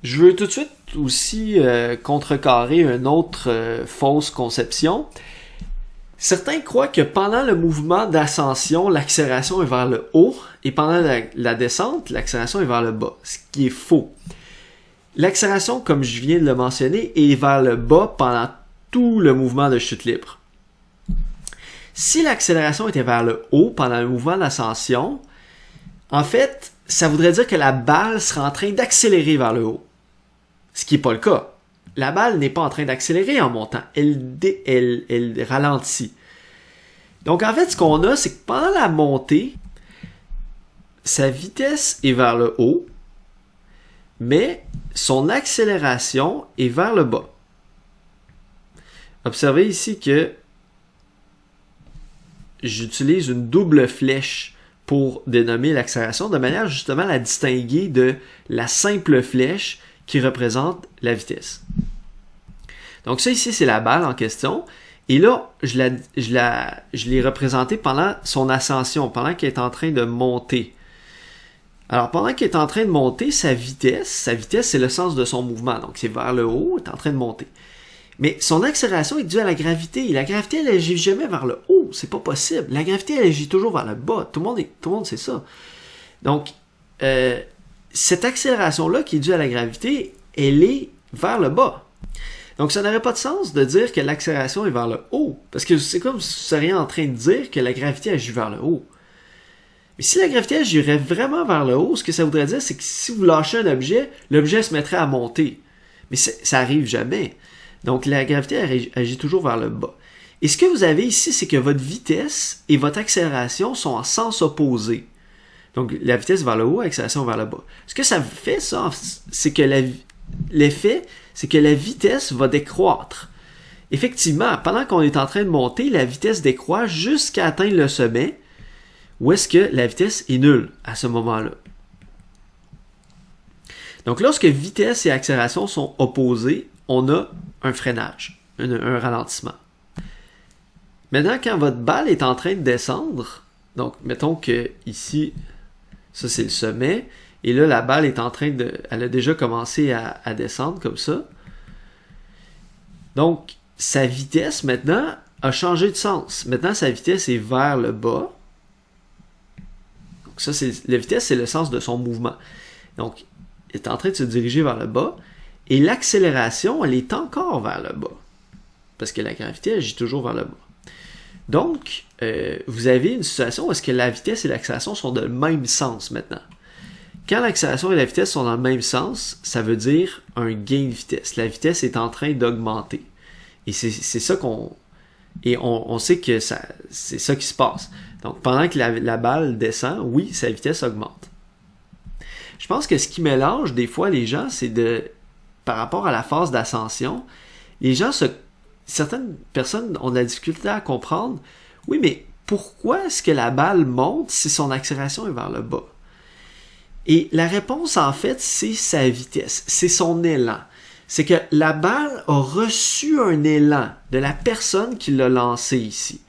Je veux tout de suite aussi contrecarrer une autre fausse conception. Certains croient que pendant le mouvement d'ascension, l'accélération est vers le haut et pendant la descente, l'accélération est vers le bas, ce qui est faux. L'accélération, comme je viens de le mentionner, est vers le bas pendant tout le mouvement de chute libre. Si l'accélération était vers le haut pendant le mouvement d'ascension, en fait, ça voudrait dire que la balle serait en train d'accélérer vers le haut. Ce qui n'est pas le cas. La balle n'est pas en train d'accélérer en montant. Elle ralentit. Donc, en fait, ce qu'on a, c'est que pendant la montée, sa vitesse est vers le haut, mais son accélération est vers le bas. Observez ici que j'utilise une double flèche pour dénommer l'accélération, de manière justement à la distinguer de la simple flèche qui représente la vitesse. Donc ça ici, c'est la balle en question. Et là, je l'ai représentée pendant son ascension, pendant qu'elle est en train de monter. Alors, pendant qu'elle est en train de monter, sa vitesse, c'est le sens de son mouvement. Donc, c'est vers le haut, elle est en train de monter. Mais son accélération est due à la gravité. Et la gravité, elle agit jamais vers le haut. C'est pas possible. La gravité, elle agit toujours vers le bas. Tout le monde sait ça. Donc, cette accélération-là qui est due à la gravité, elle est vers le bas. Donc, ça n'aurait pas de sens de dire que l'accélération est vers le haut. Parce que c'est comme si vous seriez en train de dire que la gravité agit vers le haut. Mais si la gravité agirait vraiment vers le haut, ce que ça voudrait dire, c'est que si vous lâchez un objet, l'objet se mettrait à monter. Mais ça arrive jamais. Donc, la gravité agit toujours vers le bas. Et ce que vous avez ici, c'est que votre vitesse et votre accélération sont en sens opposé. Donc, la vitesse vers le haut, l'accélération vers le bas. Ce que ça fait, ça, c'est que l'effet, c'est que la vitesse va décroître. Effectivement, pendant qu'on est en train de monter, la vitesse décroît jusqu'à atteindre le sommet, où est-ce que la vitesse est nulle à ce moment-là. Donc, lorsque vitesse et accélération sont opposées, on a un freinage, un ralentissement. Maintenant, quand votre balle est en train de descendre, donc mettons que ici, ça c'est le sommet, et là la balle est en train elle a déjà commencé à descendre comme ça. Donc, sa vitesse maintenant a changé de sens. Maintenant, sa vitesse est vers le bas. Donc ça, la vitesse, c'est le sens de son mouvement. Donc, elle est en train de se diriger vers le bas. Et l'accélération, elle est encore vers le bas. Parce que la gravité agit toujours vers le bas. Donc, vous avez une situation où est-ce que la vitesse et l'accélération sont dans le même sens maintenant. Quand l'accélération et la vitesse sont dans le même sens, ça veut dire un gain de vitesse. La vitesse est en train d'augmenter. Et c'est ça qu'on... Et on sait que c'est ça qui se passe. Donc, pendant que la balle descend, oui, sa vitesse augmente. Je pense que ce qui mélange des fois les gens, c'est par rapport à la phase d'ascension, certaines personnes ont de la difficulté à comprendre, oui, mais pourquoi est-ce que la balle monte si son accélération est vers le bas? Et la réponse, en fait, c'est sa vitesse, c'est son élan. C'est que la balle a reçu un élan de la personne qui l'a lancé ici.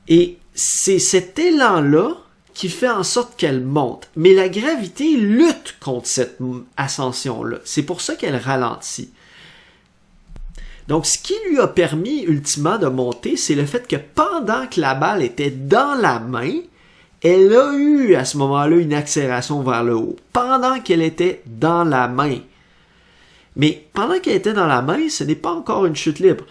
Et c'est cet élan-là qui fait en sorte qu'elle monte. Mais la gravité lutte contre cette ascension-là. C'est pour ça qu'elle ralentit. Donc, ce qui lui a permis ultimement de monter, c'est le fait que pendant que la balle était dans la main, elle a eu à ce moment-là une accélération vers le haut. Pendant qu'elle était dans la main. Mais pendant qu'elle était dans la main, ce n'est pas encore une chute libre.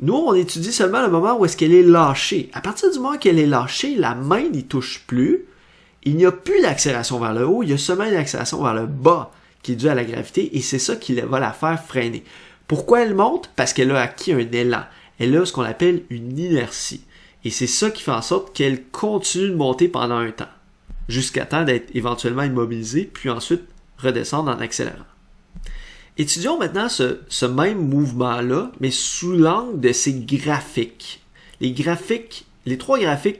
Nous, on étudie seulement le moment où est-ce qu'elle est lâchée. À partir du moment qu'elle est lâchée, la main n'y touche plus. Il n'y a plus d'accélération vers le haut, il y a seulement une accélération vers le bas qui est due à la gravité et c'est ça qui va la faire freiner. Pourquoi elle monte? Parce qu'elle a acquis un élan. Elle a ce qu'on appelle une inertie. Et c'est ça qui fait en sorte qu'elle continue de monter pendant un temps, jusqu'à temps d'être éventuellement immobilisée, puis ensuite redescendre en accélérant. Étudions maintenant ce même mouvement-là, mais sous l'angle de ces graphiques. Les trois graphiques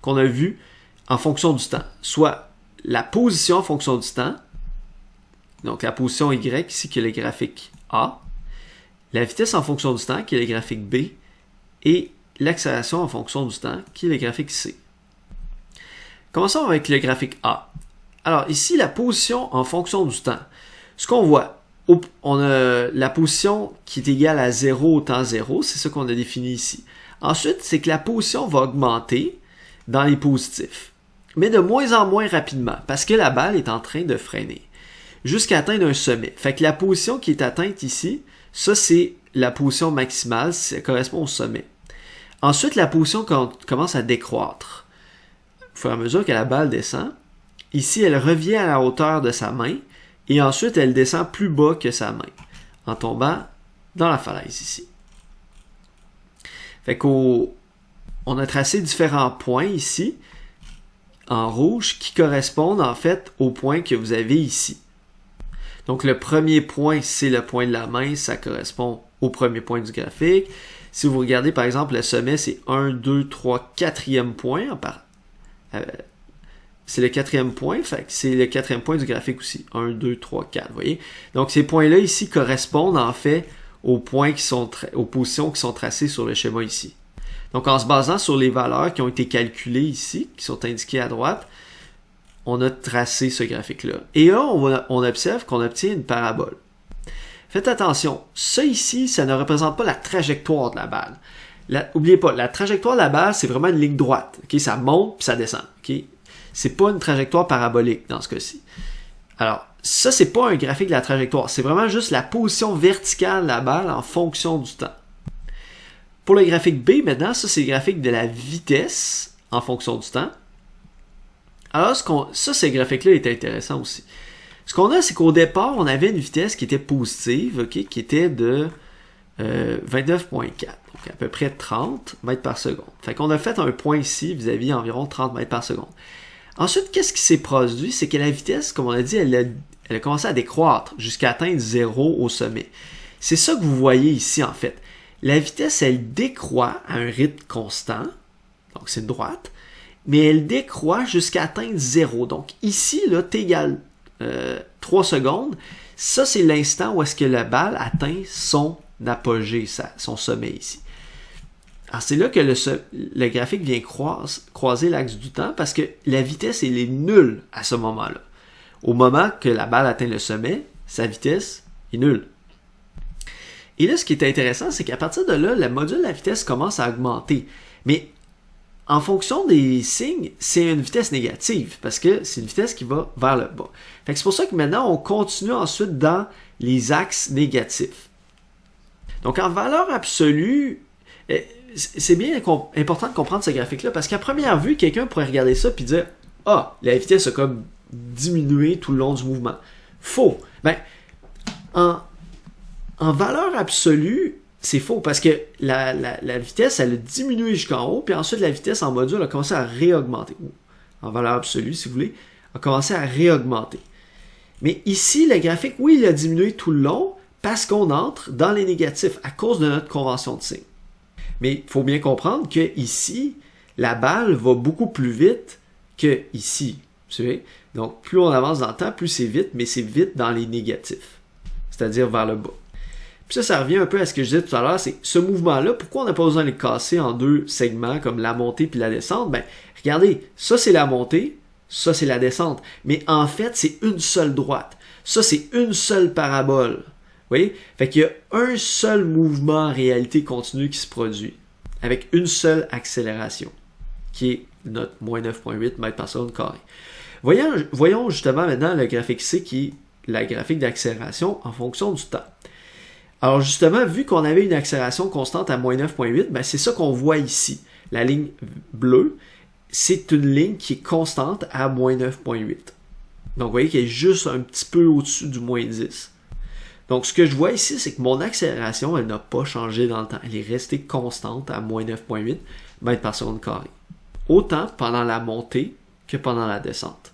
qu'on a vus en fonction du temps, soit la position en fonction du temps, donc la position Y ici qui est le graphique A, la vitesse en fonction du temps qui est le graphique B, et l'accélération en fonction du temps qui est le graphique C. Commençons avec le graphique A. Alors ici, la position en fonction du temps. Ce qu'on voit, on a la position qui est égale à 0 au temps 0, c'est ça qu'on a défini ici. Ensuite, c'est que la position va augmenter dans les positifs, mais de moins en moins rapidement, parce que la balle est en train de freiner, jusqu'à atteindre un sommet. Fait que la position qui est atteinte ici, ça c'est la position maximale, ça correspond au sommet. Ensuite, la position commence à décroître. Au fur et à mesure que la balle descend, ici elle revient à la hauteur de sa main, et ensuite elle descend plus bas que sa main, en tombant dans la falaise ici. Fait qu'on a tracé différents points ici, en rouge, qui correspondent en fait aux points que vous avez ici. Donc le premier point, c'est le point de la main, ça correspond au premier point du graphique. Si vous regardez par exemple le sommet, c'est 1, 2, 3, 4e point. C'est le 4e point, fait que c'est le 4e point du graphique aussi. 1, 2, 3, 4, vous voyez? Donc ces points-là ici correspondent en fait aux points aux positions qui sont tracées sur le schéma ici. Donc en se basant sur les valeurs qui ont été calculées ici, qui sont indiquées à droite, on a tracé ce graphique-là. Et là, on observe qu'on obtient une parabole. Faites attention, ça ici, ça ne représente pas la trajectoire de la balle. N'oubliez pas, la trajectoire de la balle, c'est vraiment une ligne droite. Okay? Ça monte puis ça descend. Okay? C'est pas une trajectoire parabolique dans ce cas-ci. Alors, ça, c'est pas un graphique de la trajectoire. C'est vraiment juste la position verticale de la balle en fonction du temps. Pour le graphique B, maintenant, ça, c'est le graphique de la vitesse en fonction du temps. Alors, ce graphique-là est intéressant aussi. Ce qu'on a, c'est qu'au départ, on avait une vitesse qui était positive, okay, qui était de 29,4, donc à peu près 30 mètres par seconde. Fait qu'on a fait un point ici vis-à-vis environ 30 mètres par seconde. Ensuite, qu'est-ce qui s'est produit? C'est que la vitesse, comme on a dit, elle a commencé à décroître jusqu'à atteindre 0 au sommet. C'est ça que vous voyez ici, en fait. La vitesse, elle décroît à un rythme constant, donc c'est une droite, mais elle décroît jusqu'à atteindre 0. Donc ici, là, t égale 3 secondes, ça c'est l'instant où est-ce que la balle atteint son apogée, son sommet ici. Alors c'est là que le graphique vient croiser l'axe du temps parce que la vitesse elle est nulle à ce moment-là. Au moment que la balle atteint le sommet, sa vitesse est nulle. Et là, ce qui est intéressant, c'est qu'à partir de là, le module de la vitesse commence à augmenter. Mais en fonction des signes, c'est une vitesse négative parce que c'est une vitesse qui va vers le bas. Fait que c'est pour ça que maintenant, on continue ensuite dans les axes négatifs. Donc, en valeur absolue, c'est bien important de comprendre ce graphique-là parce qu'à première vue, quelqu'un pourrait regarder ça et dire « Ah, la vitesse a comme diminué tout le long du mouvement. » Faux. Ben, en valeur absolue, c'est faux parce que la vitesse, elle a diminué jusqu'en haut, puis ensuite la vitesse en module a commencé à réaugmenter. En valeur absolue, si vous voulez, a commencé à réaugmenter. Mais ici, le graphique, oui, il a diminué tout le long parce qu'on entre dans les négatifs à cause de notre convention de signe. Mais il faut bien comprendre que ici, la balle va beaucoup plus vite que ici. Vous savez? Donc, plus on avance dans le temps, plus c'est vite, mais c'est vite dans les négatifs, c'est-à-dire vers le bas. Puis ça revient un peu à ce que je disais tout à l'heure, c'est ce mouvement-là, pourquoi on n'a pas besoin de les casser en deux segments comme la montée puis la descente? Ben, regardez, ça c'est la montée, ça c'est la descente. Mais en fait, c'est une seule droite. Ça, c'est une seule parabole. Vous voyez? Fait qu'il y a un seul mouvement en réalité continu qui se produit, avec une seule accélération, qui est notre moins 9,8 mètres par seconde carré. Voyons justement maintenant le graphique C qui est la graphique d'accélération en fonction du temps. Alors justement, vu qu'on avait une accélération constante à moins 9,8, ben c'est ça qu'on voit ici. La ligne bleue, c'est une ligne qui est constante à moins 9,8. Donc vous voyez qu'elle est juste un petit peu au-dessus du moins 10. Donc ce que je vois ici, c'est que mon accélération, elle n'a pas changé dans le temps. Elle est restée constante à moins 9,8 mètres par seconde carré. Autant pendant la montée que pendant la descente.